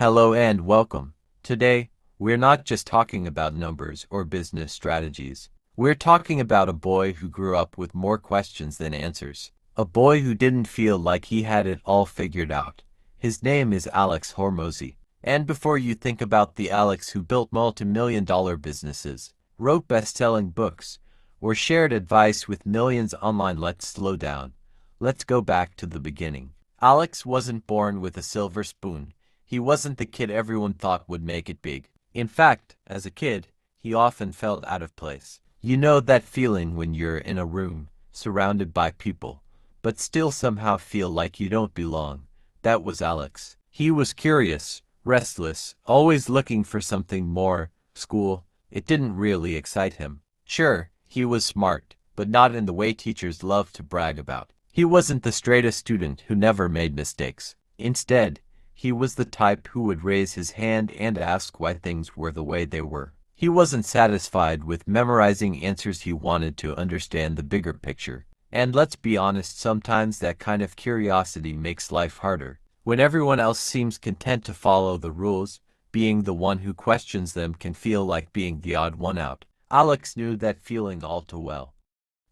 Hello and welcome. Today, we're not just talking about numbers or business strategies. We're talking about a boy who grew up with more questions than answers. A boy who didn't feel like he had it all figured out. His name is Alex Hormozi. And before you think about the Alex who built multi-million-dollar businesses, wrote best-selling books, or shared advice with millions online, let's slow down. Let's go back to the beginning. Alex wasn't born with a silver spoon. He wasn't the kid everyone thought would make it big. In fact, as a kid, he often felt out of place. You know that feeling when you're in a room, surrounded by people, but still somehow feel like you don't belong. That was Alex. He was curious, restless, always looking for something more. School, it didn't really excite him. Sure, he was smart, but not in the way teachers love to brag about. He wasn't the straightest student who never made mistakes. Instead, he was the type who would raise his hand and ask why things were the way they were. He wasn't satisfied with memorizing answers. He wanted to understand the bigger picture. And let's be honest, sometimes that kind of curiosity makes life harder. When everyone else seems content to follow the rules, being the one who questions them can feel like being the odd one out. Alex knew that feeling all too well.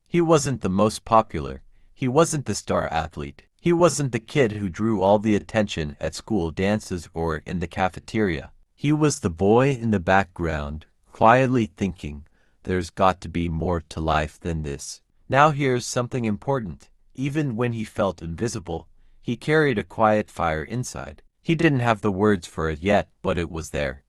He wasn't the most popular. He wasn't the star athlete. He wasn't the kid who drew all the attention at school dances or in the cafeteria. He was the boy in the background, quietly thinking, there's got to be more to life than this. Now here's something important. Even when he felt invisible, he carried a quiet fire inside. He didn't have the words for it yet, but it was there.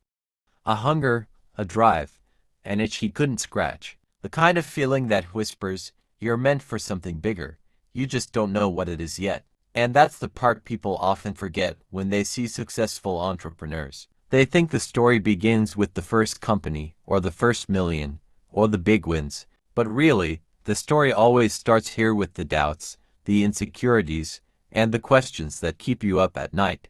A hunger, a drive, an itch he couldn't scratch. The kind of feeling that whispers, you're meant for something bigger. You just don't know what it is yet. And that's the part people often forget when they see successful entrepreneurs. They think the story begins with the first company, or the first million, or the big wins. But really, the story always starts here with the doubts, the insecurities, and the questions that keep you up at night.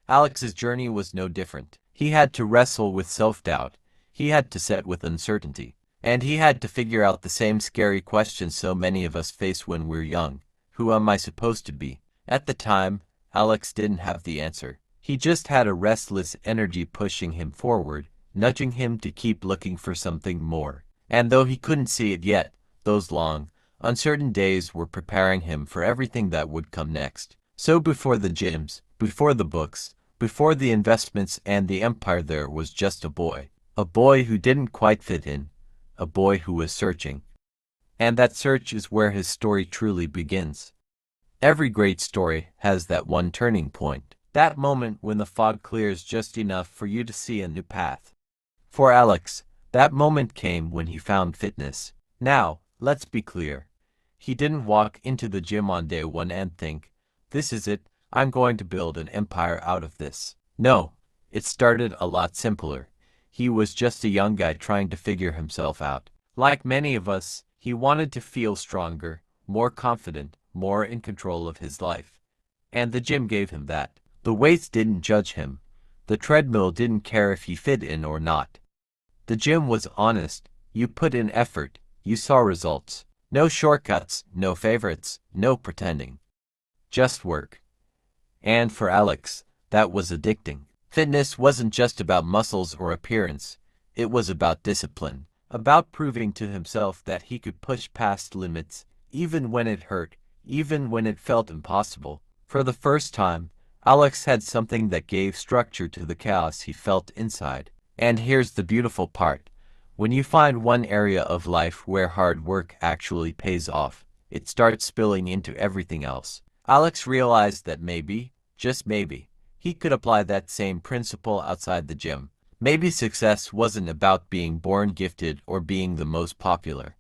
Alex's journey was no different. He had to wrestle with self-doubt. He had to sit with uncertainty. And he had to figure out the same scary questions so many of us face when we're young. Who am I supposed to be? At the time, Alex didn't have the answer. He just had a restless energy pushing him forward, nudging him to keep looking for something more. And though he couldn't see it yet, those long, uncertain days were preparing him for everything that would come next. So before the gyms, before the books, before the investments and the empire, there was just a boy who didn't quite fit in. A boy who was searching. And that search is where his story truly begins. Every great story has that one turning point, that moment when the fog clears just enough for you to see a new path. For Alex, that moment came when he found fitness. Now, let's be clear. He didn't walk into the gym on day one and think, this is it, I'm going to build an empire out of this. No, it started a lot simpler. He was just a young guy trying to figure himself out. Like many of us, he wanted to feel stronger, more confident, more in control of his life. And the gym gave him that. The weights didn't judge him. The treadmill didn't care if he fit in or not. The gym was honest. You put in effort, you saw results. No shortcuts, no favorites, no pretending. Just work. And for Alex, that was addicting. Fitness wasn't just about muscles or appearance. It was about discipline, about proving to himself that he could push past limits, even when it hurt, even when it felt impossible. For the first time, Alex had something that gave structure to the chaos he felt inside. And here's the beautiful part. When you find one area of life where hard work actually pays off, it starts spilling into everything else. Alex realized that maybe, just maybe, he could apply that same principle outside the gym. Maybe success wasn't about being born gifted or being the most popular.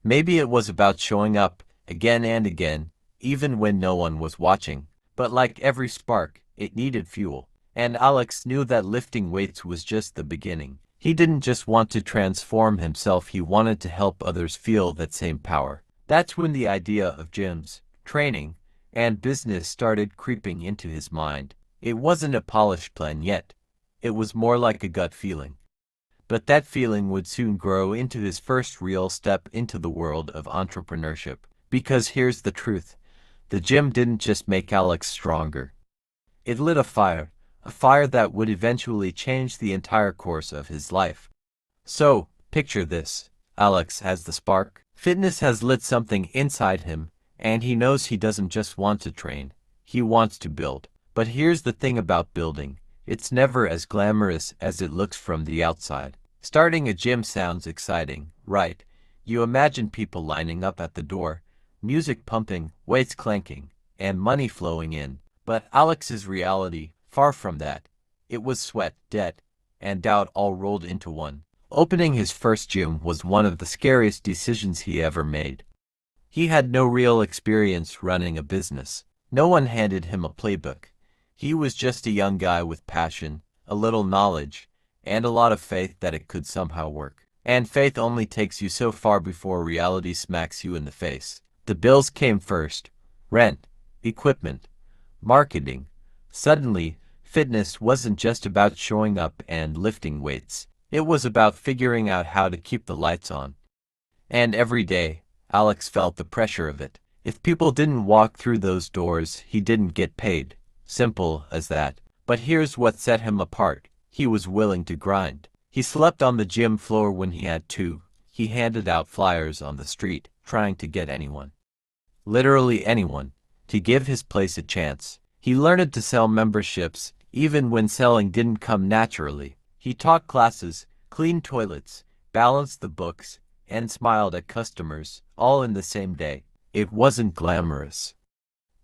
Maybe it was about showing up again and again, even when no one was watching. But like every spark, it needed fuel. And Alex knew that lifting weights was just the beginning. He didn't just want to transform himself, he wanted to help others feel that same power. That's when the idea of gyms, training, and business started creeping into his mind. It wasn't a polished plan yet. It was more like a gut feeling. But that feeling would soon grow into his first real step into the world of entrepreneurship. Because here's the truth. The gym didn't just make Alex stronger. It lit a a fire that would eventually change the entire course of his life. So, picture this. Alex has the spark. Fitness has lit something inside him, and he knows he doesn't just want to train. He wants to build. But here's the thing about building. It's never as glamorous as it looks from the outside. Starting a gym sounds exciting, right? You imagine people lining up at the door, music pumping, weights clanking, and money flowing in. But Alex's reality, far from that. It was sweat, debt, and doubt all rolled into one. Opening his first gym was one of the scariest decisions he ever made. He had no real experience running a business. No one handed him a playbook. He was just a young guy with passion, a little knowledge, and a lot of faith that it could somehow work. And faith only takes you so far before reality smacks you in the face. The bills came first. Rent, equipment, marketing. Suddenly, fitness wasn't just about showing up and lifting weights. It was about figuring out how to keep the lights on. And every day, Alex felt the pressure of it. If people didn't walk through those doors, he didn't get paid. Simple as that. But here's what set him apart. He was willing to grind. He slept on the gym floor when he had to. He handed out flyers on the street, trying to get anyone, literally anyone, to give his place a chance. He learned to sell memberships, even when selling didn't come naturally. He taught classes, cleaned toilets, balanced the books, and smiled at customers, all in the same day. It wasn't glamorous.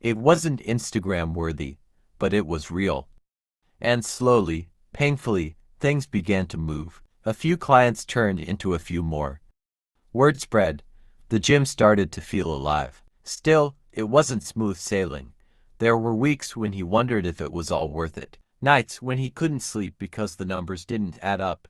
It wasn't Instagram-worthy, but it was real. And slowly, painfully, things began to move. A few clients turned into a few more. Word spread. The gym started to feel alive. Still, it wasn't smooth sailing. There were weeks when he wondered if it was all worth it. Nights when he couldn't sleep because the numbers didn't add up.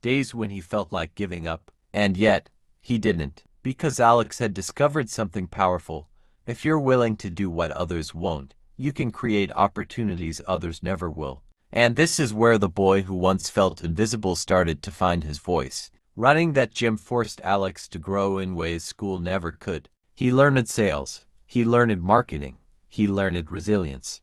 Days when he felt like giving up. And yet, he didn't. Because Alex had discovered something powerful. If you're willing to do what others won't, you can create opportunities others never will. And this is where the boy who once felt invisible started to find his voice. Running that gym forced Alex to grow in ways school never could. He learned sales. He learned marketing. He learned resilience.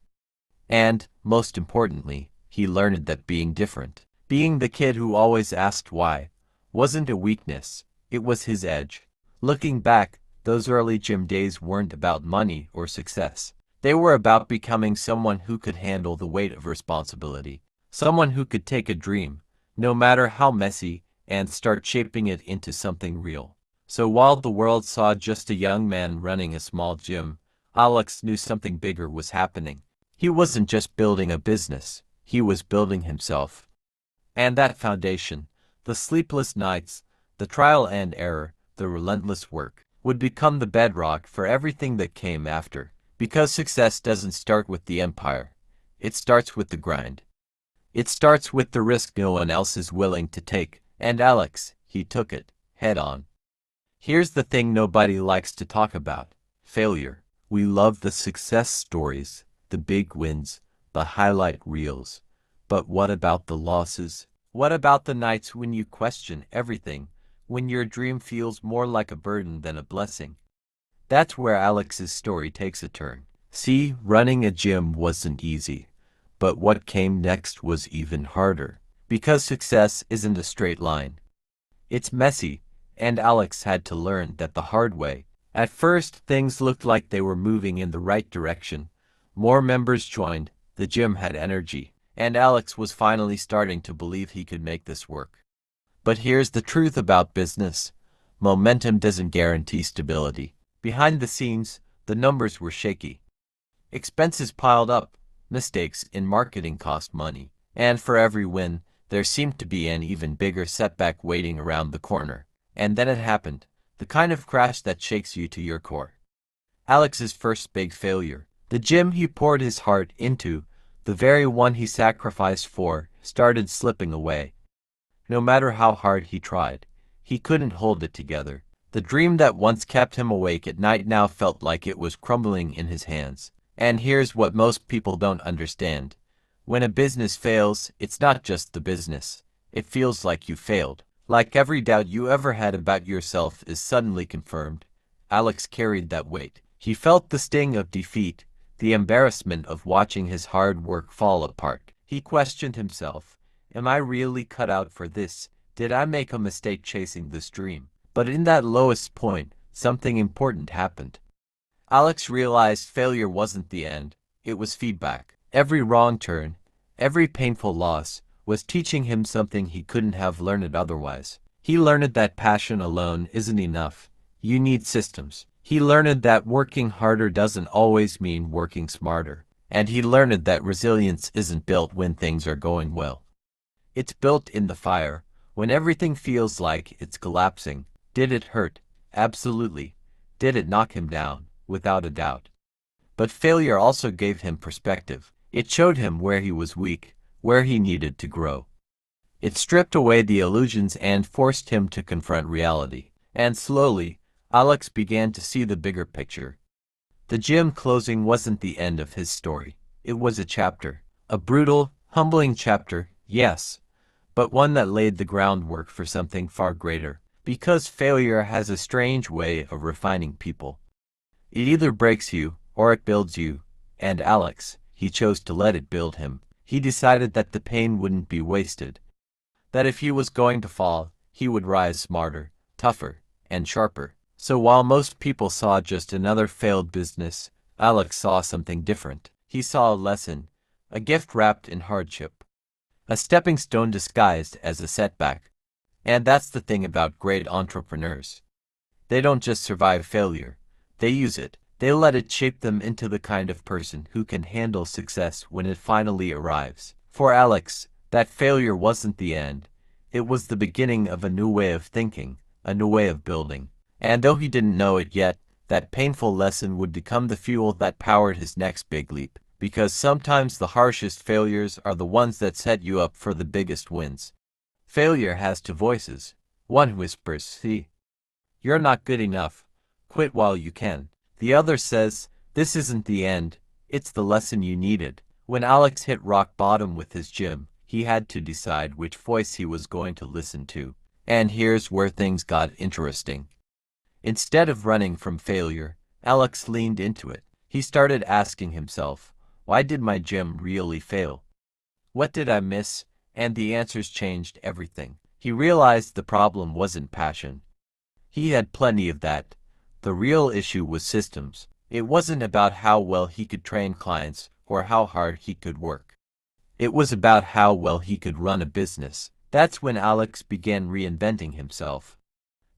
And, most importantly, he learned that being different, being the kid who always asked why, wasn't a weakness. It was his edge. Looking back, those early gym days weren't about money or success. They were about becoming someone who could handle the weight of responsibility. Someone who could take a dream, no matter how messy, and start shaping it into something real. So while the world saw just a young man running a small gym, Alex knew something bigger was happening. He wasn't just building a business, he was building himself. And that foundation, the sleepless nights, the trial and error, the relentless work, would become the bedrock for everything that came after. Because success doesn't start with the empire. It starts with the grind. It starts with the risk no one else is willing to take. And Alex, he took it, head on. Here's the thing nobody likes to talk about. Failure. We love the success stories, the big wins, the highlight reels. But what about the losses? What about the nights when you question everything? When your dream feels more like a burden than a blessing? That's where Alex's story takes a turn. See, running a gym wasn't easy. But what came next was even harder. Because success isn't a straight line. It's messy, and Alex had to learn that the hard way. At first, things looked like they were moving in the right direction. More members joined, the gym had energy, and Alex was finally starting to believe he could make this work. But here's the truth about business. Momentum doesn't guarantee stability. Behind the scenes, the numbers were shaky. Expenses piled up, mistakes in marketing cost money, and for every win, there seemed to be an even bigger setback waiting around the corner. And then it happened, the kind of crash that shakes you to your core. Alex's first big failure, the gym he poured his heart into, the very one he sacrificed for, started slipping away. No matter how hard he tried, he couldn't hold it together. The dream that once kept him awake at night now felt like it was crumbling in his hands. And here's what most people don't understand. When a business fails, it's not just the business. It feels like you failed. Like every doubt you ever had about yourself is suddenly confirmed. Alex carried that weight. He felt the sting of defeat, the embarrassment of watching his hard work fall apart. He questioned himself. Am I really cut out for this? Did I make a mistake chasing this dream? But in that lowest point, something important happened. Alex realized failure wasn't the end, it was feedback. Every wrong turn, every painful loss, was teaching him something he couldn't have learned otherwise. He learned that passion alone isn't enough. You need systems. He learned that working harder doesn't always mean working smarter. And he learned that resilience isn't built when things are going well. It's built in the fire, when everything feels like it's collapsing. Did it hurt? Absolutely. Did it knock him down? Without a doubt. But failure also gave him perspective. It showed him where he was weak, where he needed to grow. It stripped away the illusions and forced him to confront reality. And slowly, Alex began to see the bigger picture. The gym closing wasn't the end of his story. It was a chapter. A brutal, humbling chapter, yes, but one that laid the groundwork for something far greater. Because failure has a strange way of refining people. It either breaks you, or it builds you. And Alex, he chose to let it build him. He decided that the pain wouldn't be wasted. That if he was going to fall, he would rise smarter, tougher, and sharper. So while most people saw just another failed business, Alex saw something different. He saw a lesson, a gift wrapped in hardship, a stepping stone disguised as a setback. And that's the thing about great entrepreneurs. They don't just survive failure, they use it. They let it shape them into the kind of person who can handle success when it finally arrives. For Alex, that failure wasn't the end. It was the beginning of a new way of thinking, a new way of building. And though he didn't know it yet, that painful lesson would become the fuel that powered his next big leap. Because sometimes the harshest failures are the ones that set you up for the biggest wins. Failure has two voices. One whispers, "See, you're not good enough. Quit while you can." The other says, "This isn't the end. It's the lesson you needed." When Alex hit rock bottom with his gym, he had to decide which voice he was going to listen to. And here's where things got interesting. Instead of running from failure, Alex leaned into it. He started asking himself, why did my gym really fail? What did I miss? And the answers changed everything. He realized the problem wasn't passion. He had plenty of that. The real issue was systems. It wasn't about how well he could train clients or how hard he could work. It was about how well he could run a business. That's when Alex began reinventing himself.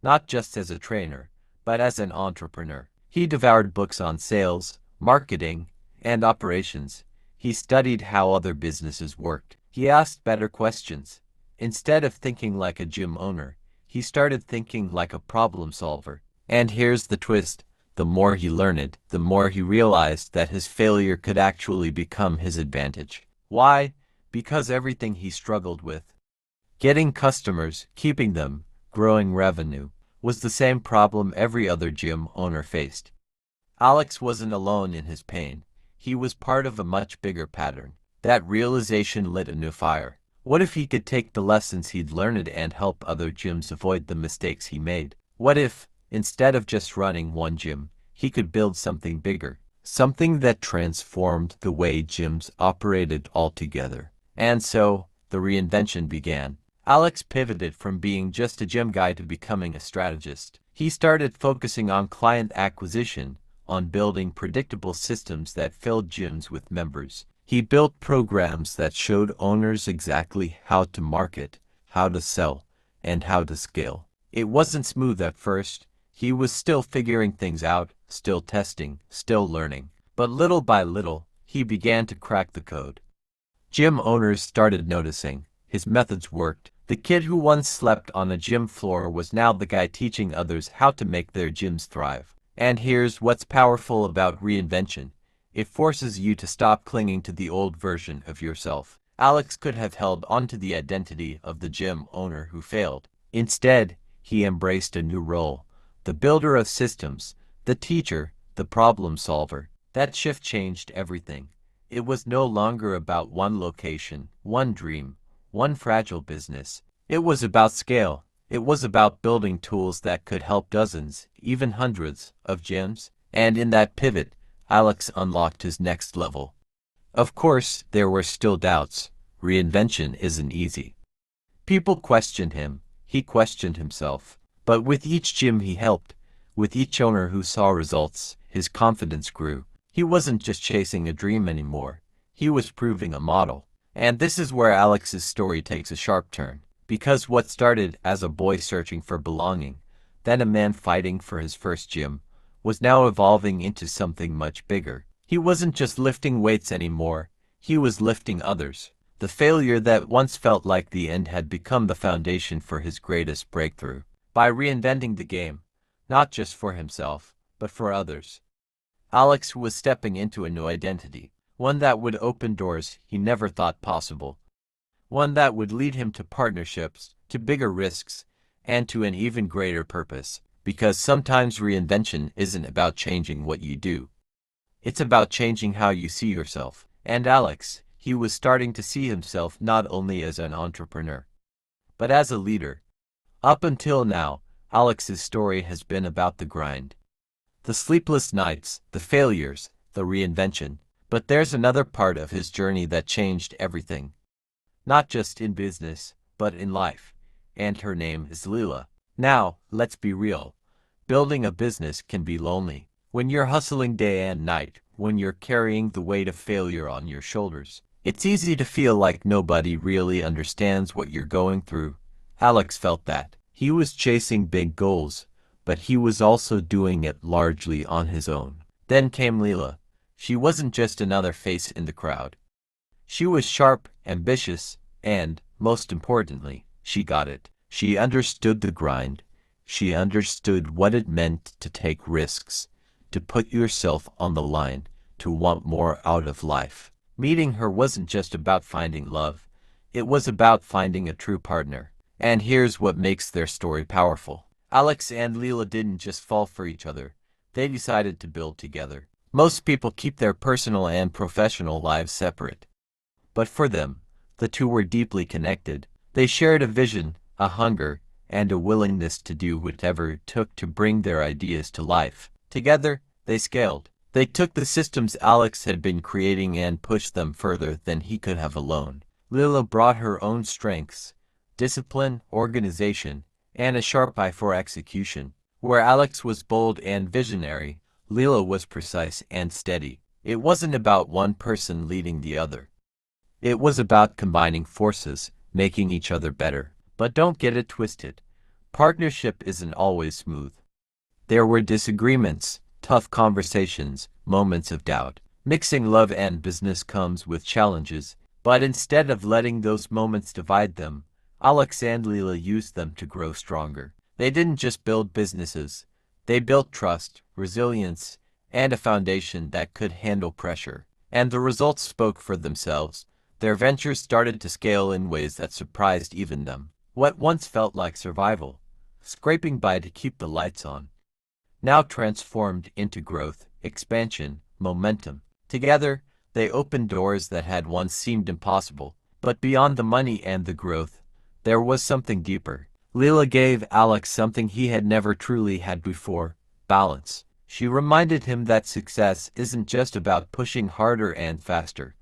Not just as a trainer, but as an entrepreneur. He devoured books on sales, marketing, and operations. He studied how other businesses worked. He asked better questions. Instead of thinking like a gym owner, he started thinking like a problem solver. And here's the twist. The more he learned, the more he realized that his failure could actually become his advantage. Why? Because everything he struggled with, getting customers, keeping them, growing revenue, was the same problem every other gym owner faced. Alex wasn't alone in his pain. He was part of a much bigger pattern. That realization lit a new fire. What if he could take the lessons he'd learned and help other gyms avoid the mistakes he made? What if, instead of just running one gym, he could build something bigger, something that transformed the way gyms operated altogether? And so, the reinvention began. Alex pivoted from being just a gym guy to becoming a strategist. He started focusing on client acquisition, on building predictable systems that filled gyms with members. He built programs that showed owners exactly how to market, how to sell, and how to scale. It wasn't smooth at first. He was still figuring things out, still testing, still learning. But little by little, he began to crack the code. Gym owners started noticing. His methods worked. The kid who once slept on a gym floor was now the guy teaching others how to make their gyms thrive. And here's what's powerful about reinvention. It forces you to stop clinging to the old version of yourself. Alex could have held onto the identity of the gym owner who failed. Instead, he embraced a new role. The builder of systems, the teacher, the problem solver. That shift changed everything. It was no longer about one location, one dream, one fragile business. It was about scale. It was about building tools that could help dozens, even hundreds, of gyms. And in that pivot, Alex unlocked his next level. Of course, there were still doubts. reinvention isn't easy. People questioned him, he questioned himself. But with each gym he helped, with each owner who saw results, his confidence grew. He wasn't just chasing a dream anymore, he was proving a model. And this is where Alex's story takes a sharp turn. Because what started as a boy searching for belonging, then a man fighting for his first gym, was now evolving into something much bigger. He wasn't just lifting weights anymore, he was lifting others. The failure that once felt like the end had become the foundation for his greatest breakthrough. By reinventing the game, not just for himself, but for others, Alex was stepping into a new identity, one that would open doors he never thought possible, one that would lead him to partnerships, to bigger risks, and to an even greater purpose. Because sometimes reinvention isn't about changing what you do. It's about changing how you see yourself. And Alex, he was starting to see himself not only as an entrepreneur, but as a leader. Up until now, Alex's story has been about the grind. The sleepless nights, the failures, the reinvention. But there's another part of his journey that changed everything. Not just in business, but in life. And her name is Leela. Now, let's be real. Building a business can be lonely. When you're hustling day and night, when you're carrying the weight of failure on your shoulders, it's easy to feel like nobody really understands what you're going through. Alex felt that. He was chasing big goals, but he was also doing it largely on his own. Then came Leela. She wasn't just another face in the crowd. She was sharp, ambitious, and, most importantly, she got it. She understood the grind. She understood what it meant to take risks, to put yourself on the line, to want more out of life. Meeting her wasn't just about finding love. It was about finding a true partner. And here's what makes their story powerful. Alex and Leela didn't just fall for each other. They decided to build together. Most people keep their personal and professional lives separate. But for them, the two were deeply connected. They shared a vision, a hunger, and a willingness to do whatever it took to bring their ideas to life. Together, they scaled. They took the systems Alex had been creating and pushed them further than he could have alone. Leela brought her own strengths, discipline, organization, and a sharp eye for execution. Where Alex was bold and visionary, Leela was precise and steady. It wasn't about one person leading the other. It was about combining forces, making each other better. But don't get it twisted. Partnership isn't always smooth. There were disagreements, tough conversations, moments of doubt. Mixing love and business comes with challenges, but instead of letting those moments divide them, Alex and Leela used them to grow stronger. They didn't just build businesses. They built trust, resilience, and a foundation that could handle pressure. And the results spoke for themselves. Their ventures started to scale in ways that surprised even them. What once felt like survival, scraping by to keep the lights on, now transformed into growth, expansion, momentum. Together, they opened doors that had once seemed impossible. But beyond the money and the growth, there was something deeper. Leela gave Alex something he had never truly had before: balance. She reminded him that success isn't just about pushing harder and faster.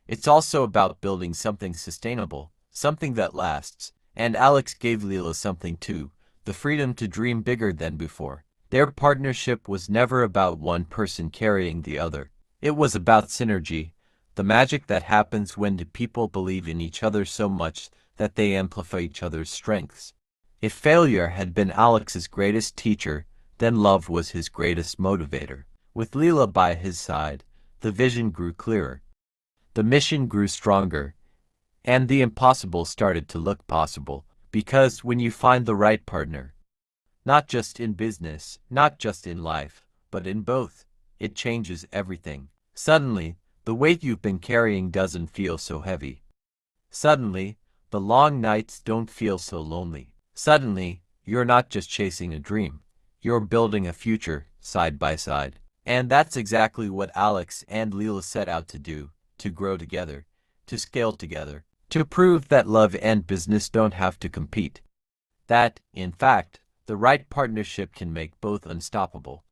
It's also about building something sustainable, something that lasts. And Alex gave Leela something too: the freedom to dream bigger than before. Their partnership was never about one person carrying the other. It was about synergy, the magic that happens when the people believe in each other so much that they amplify each other's strengths. If failure had been Alex's greatest teacher, then love was his greatest motivator. With Leela by his side, the vision grew clearer. The mission grew stronger. And the impossible started to look possible. Because when you find the right partner, not just in business, not just in life, but in both, it changes everything. Suddenly, the weight you've been carrying doesn't feel so heavy. Suddenly, the long nights don't feel so lonely. Suddenly, you're not just chasing a dream. You're building a future, side by side. And that's exactly what Alex and Leela set out to do: to grow together, to scale together, to prove that love and business don't have to compete. That, in fact, the right partnership can make both unstoppable.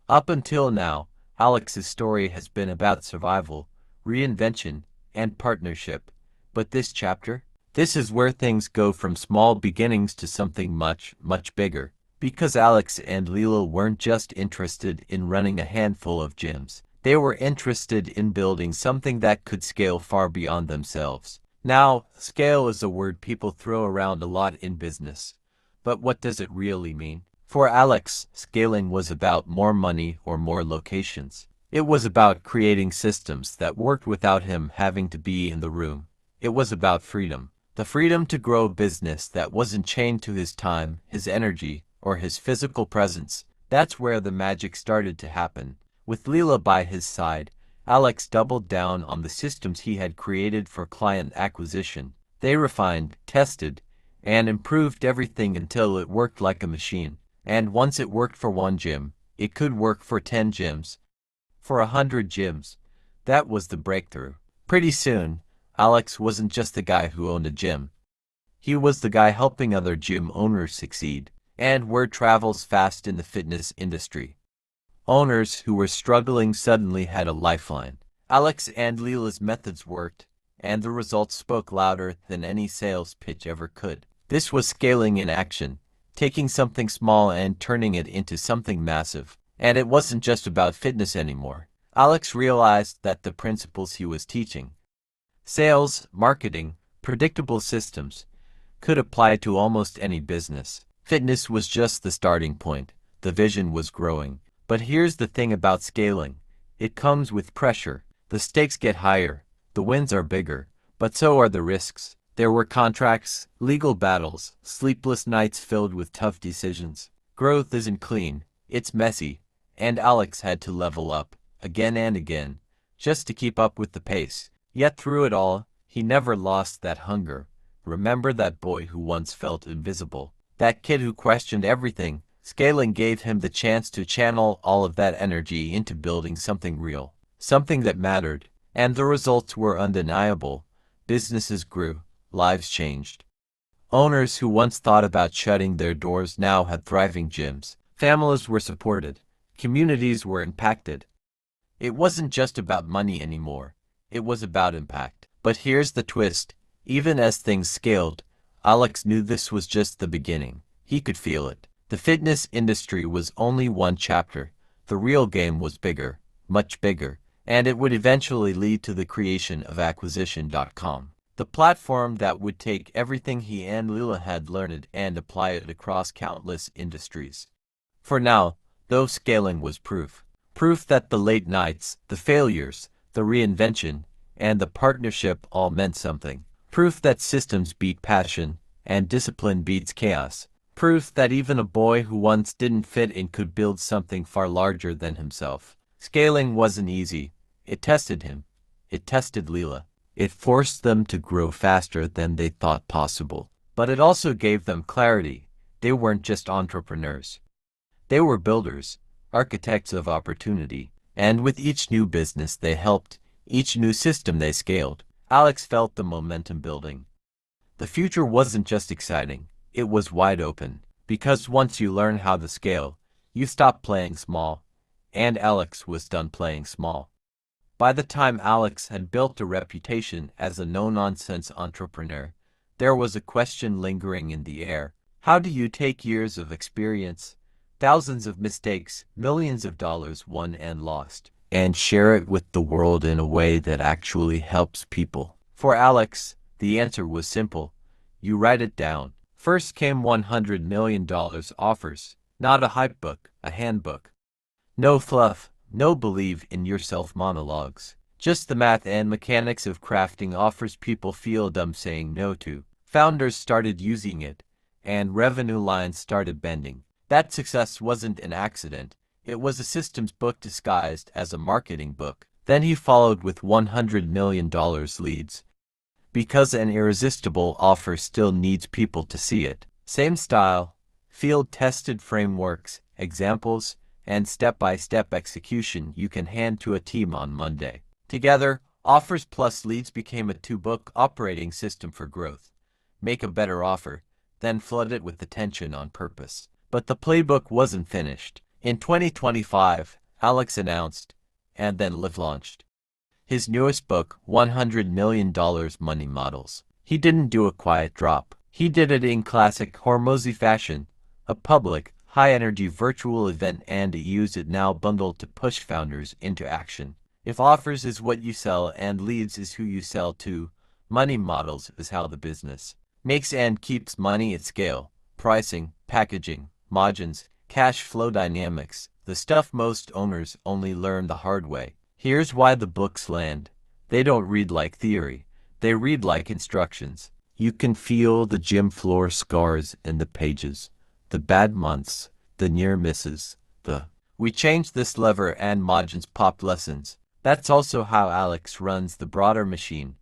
Up until now, Alex's story has been about survival, reinvention, and partnership. But this chapter? This is where things go from small beginnings to something much, much bigger. Because Alex and Leela weren't just interested in running a handful of gyms. They were interested in building something that could scale far beyond themselves. Now, scale is a word people throw around a lot in business. But what does it really mean? For Alex, scaling was about more money or more locations. It was about creating systems that worked without him having to be in the room. It was about freedom. The freedom to grow a business that wasn't chained to his time, his energy, or his physical presence. That's where the magic started to happen. With Leela by his side, Alex doubled down on the systems he had created for client acquisition. They refined, tested, and improved everything until it worked like a machine. And once it worked for one gym, it could work for 10 gyms, for 100 gyms. That was the breakthrough. Pretty soon, Alex wasn't just the guy who owned a gym. He was the guy helping other gym owners succeed. And word travels fast in the fitness industry. Owners who were struggling suddenly had a lifeline. Alex and Leela's methods worked, and the results spoke louder than any sales pitch ever could. This was scaling in action, taking something small and turning it into something massive. And it wasn't just about fitness anymore. Alex realized that the principles he was teaching, sales, marketing, predictable systems, could apply to almost any business. Fitness was just the starting point. The vision was growing. But here's the thing about scaling. It comes with pressure. The stakes get higher. The wins are bigger. But so are the risks. There were contracts, legal battles, sleepless nights filled with tough decisions. Growth isn't clean. It's messy. And Alex had to level up, again and again, just to keep up with the pace. Yet through it all, he never lost that hunger. Remember that boy who once felt invisible? That kid who questioned everything? Scaling gave him the chance to channel all of that energy into building something real, something that mattered, and the results were undeniable. Businesses grew, lives changed. Owners who once thought about shutting their doors now had thriving gyms. Families were supported. Communities were impacted. It wasn't just about money anymore. It was about impact. But here's the twist. Even as things scaled, Alex knew this was just the beginning. He could feel it. The fitness industry was only one chapter. The real game was bigger, much bigger, and it would eventually lead to the creation of Acquisition.com, the platform that would take everything he and Leela had learned and apply it across countless industries. For now, though, scaling was proof. Proof that the late nights, the failures, the reinvention, and the partnership all meant something. Proof that systems beat passion, and discipline beats chaos. Proof that even a boy who once didn't fit in could build something far larger than himself. Scaling wasn't easy. It tested him. It tested Leela. It forced them to grow faster than they thought possible. But it also gave them clarity. They weren't just entrepreneurs. They were builders, architects of opportunity. And with each new business they helped, each new system they scaled, Alex felt the momentum building. The future wasn't just exciting. It was wide open, because once you learn how to scale, you stop playing small, and Alex was done playing small. By the time Alex had built a reputation as a no-nonsense entrepreneur, there was a question lingering in the air. How do you take years of experience, thousands of mistakes, millions of dollars won and lost, and share it with the world in a way that actually helps people? For Alex, the answer was simple. You write it down. First came $100 million offers, not a hype book, a handbook. No fluff, no believe in yourself monologues. Just the math and mechanics of crafting offers people feel dumb saying no to. Founders started using it, and revenue lines started bending. That success wasn't an accident. It was a systems book disguised as a marketing book. Then he followed with $100 million leads. Because an irresistible offer still needs people to see it. Same style, field-tested frameworks, examples, and step-by-step execution you can hand to a team on Monday. Together, offers plus leads became a two-book operating system for growth. Make a better offer, then flood it with attention on purpose. But the playbook wasn't finished. In 2025, Alex announced, and then Liv launched, His newest book, $100 million Money Models. He didn't do a quiet drop. He did it in classic Hermozi fashion, a public, high-energy virtual event, and used it now bundled to push founders into action. If offers is what you sell and leads is who you sell to, Money Models is how the business makes and keeps money at scale. Pricing, packaging, margins, cash flow dynamics, the stuff most owners only learn the hard way. Here's why the books land. They don't read like theory. They read like instructions. You can feel the gym floor scars in the pages, the bad months, the near misses, the "we changed this lever and margins pop" lessons. That's also how Alex runs the broader machine.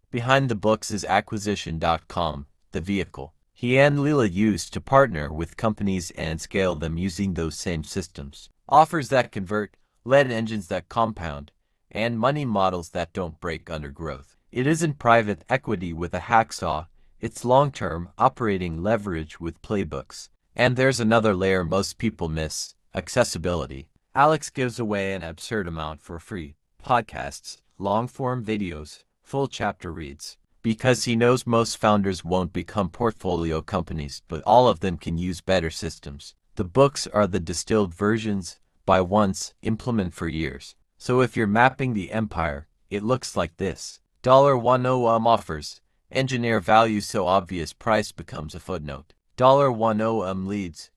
Behind the books is acquisition.com, the vehicle he and Leela used to partner with companies and scale them using those same systems. Offers that convert, lead engines that compound, and money models that don't break under growth. It isn't private equity with a hacksaw, it's long-term operating leverage with playbooks. And there's another layer most people miss: accessibility. Alex gives away an absurd amount for free: podcasts, long-form videos, full chapter reads. Because he knows most founders won't become portfolio companies, but all of them can use better systems. The books are the distilled versions: buy once, implement for years. So if you're mapping the empire, it looks like this. $10 offers. Engineer value so obvious price becomes a footnote. $10 leads.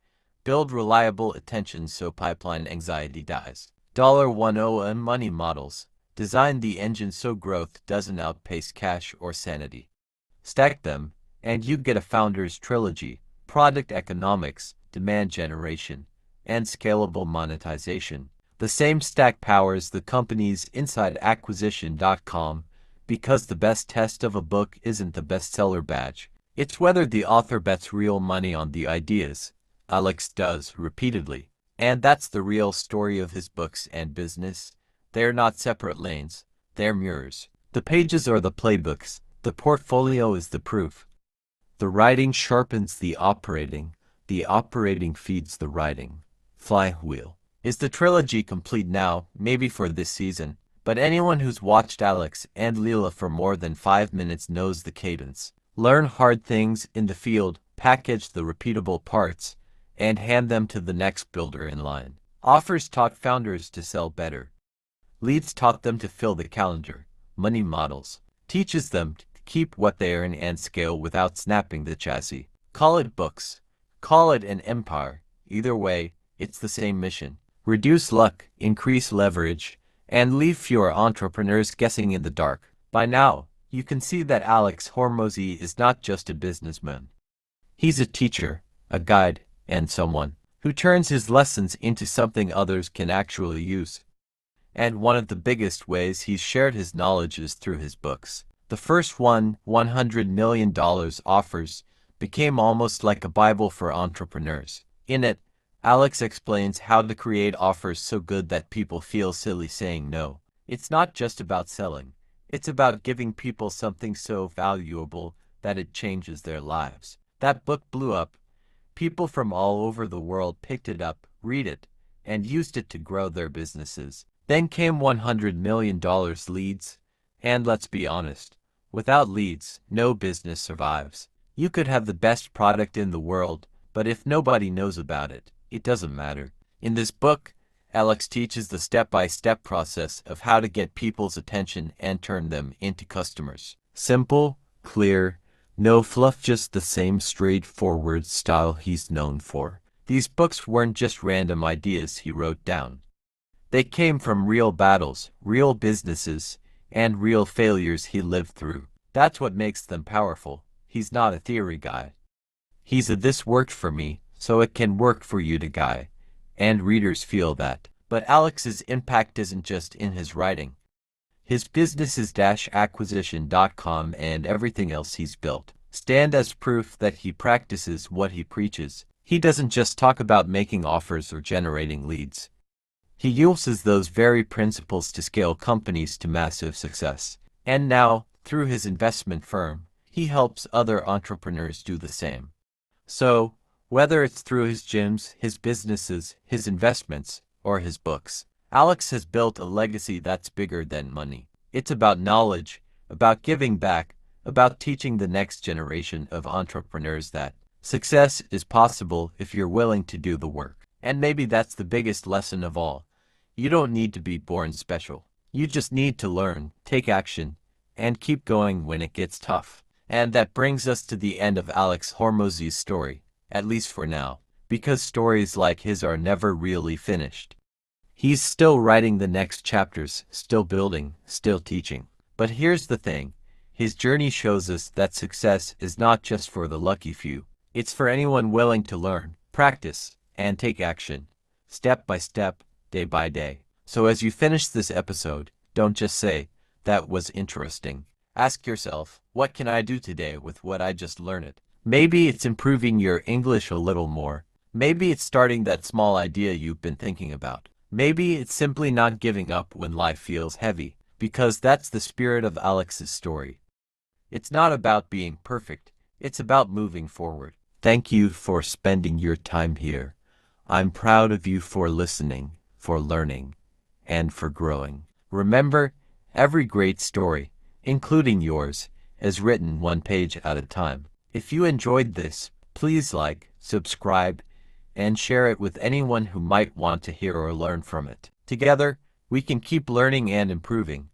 Build reliable attention so pipeline anxiety dies. $10 money models. Design the engine so growth doesn't outpace cash or sanity. Stack them, and you get a founder's trilogy: product economics, demand generation, and scalable monetization. The same stack powers the companies inside acquisition.com, because the best test of a book isn't the bestseller badge. It's whether the author bets real money on the ideas. Alex does, repeatedly. And that's the real story of his books and business. They're not separate lanes, they're mirrors. The pages are the playbooks, the portfolio is the proof. The writing sharpens the operating feeds the writing. Flywheel. Is the trilogy complete now? Maybe for this season. But anyone who's watched Alex and Leela for more than 5 minutes knows the cadence. Learn hard things in the field, package the repeatable parts, and hand them to the next builder in line. Offers taught founders to sell better. Leads taught them to fill the calendar. Money models teaches them to keep what they earn and scale without snapping the chassis. Call it books. Call it an empire. Either way, it's the same mission. Reduce luck, increase leverage, and leave fewer entrepreneurs guessing in the dark. By now, you can see that Alex Hermozi is not just a businessman. He's a teacher, a guide, and someone who turns his lessons into something others can actually use. And one of the biggest ways he's shared his knowledge is through his books. The first one, $100 million offers, became almost like a Bible for entrepreneurs. In it, Alex explains how to create offers so good that people feel silly saying no. It's not just about selling. It's about giving people something so valuable that it changes their lives. That book blew up. People from all over the world picked it up, read it, and used it to grow their businesses. Then came $100 million leads, and let's be honest, without leads, no business survives. You could have the best product in the world, but if nobody knows about it, it doesn't matter. In this book, Alex teaches the step-by-step process of how to get people's attention and turn them into customers. Simple, clear, no fluff, just the same straightforward style he's known for. These books weren't just random ideas he wrote down. They came from real battles, real businesses, and real failures he lived through. That's what makes them powerful. He's not a theory guy. He's a "this worked for me, so it can work for you" to guy. And readers feel that. But Alex's impact isn't just in his writing. His businesses acquisition.com and everything else he's built stand as proof that he practices what he preaches. He doesn't just talk about making offers or generating leads. He uses those very principles to scale companies to massive success. And now, through his investment firm, he helps other entrepreneurs do the same. So, whether it's through his gyms, his businesses, his investments, or his books, Alex has built a legacy that's bigger than money. It's about knowledge, about giving back, about teaching the next generation of entrepreneurs that success is possible if you're willing to do the work. And maybe that's the biggest lesson of all. You don't need to be born special. You just need to learn, take action, and keep going when it gets tough. And that brings us to the end of Alex Hormozi's story, at least for now, because stories like his are never really finished. He's still writing the next chapters, still building, still teaching. But here's the thing. His journey shows us that success is not just for the lucky few. It's for anyone willing to learn, practice, and take action, step by step, day by day. So as you finish this episode, don't just say, "That was interesting." Ask yourself, what can I do today with what I just learned? Maybe it's improving your English a little more. Maybe it's starting that small idea you've been thinking about. Maybe it's simply not giving up when life feels heavy, because that's the spirit of Alex's story. It's not about being perfect, it's about moving forward. Thank you for spending your time here. I'm proud of you for listening, for learning, and for growing. Remember, every great story, including yours, is written one page at a time. If you enjoyed this, please like, subscribe, and share it with anyone who might want to hear or learn from it. Together, we can keep learning and improving.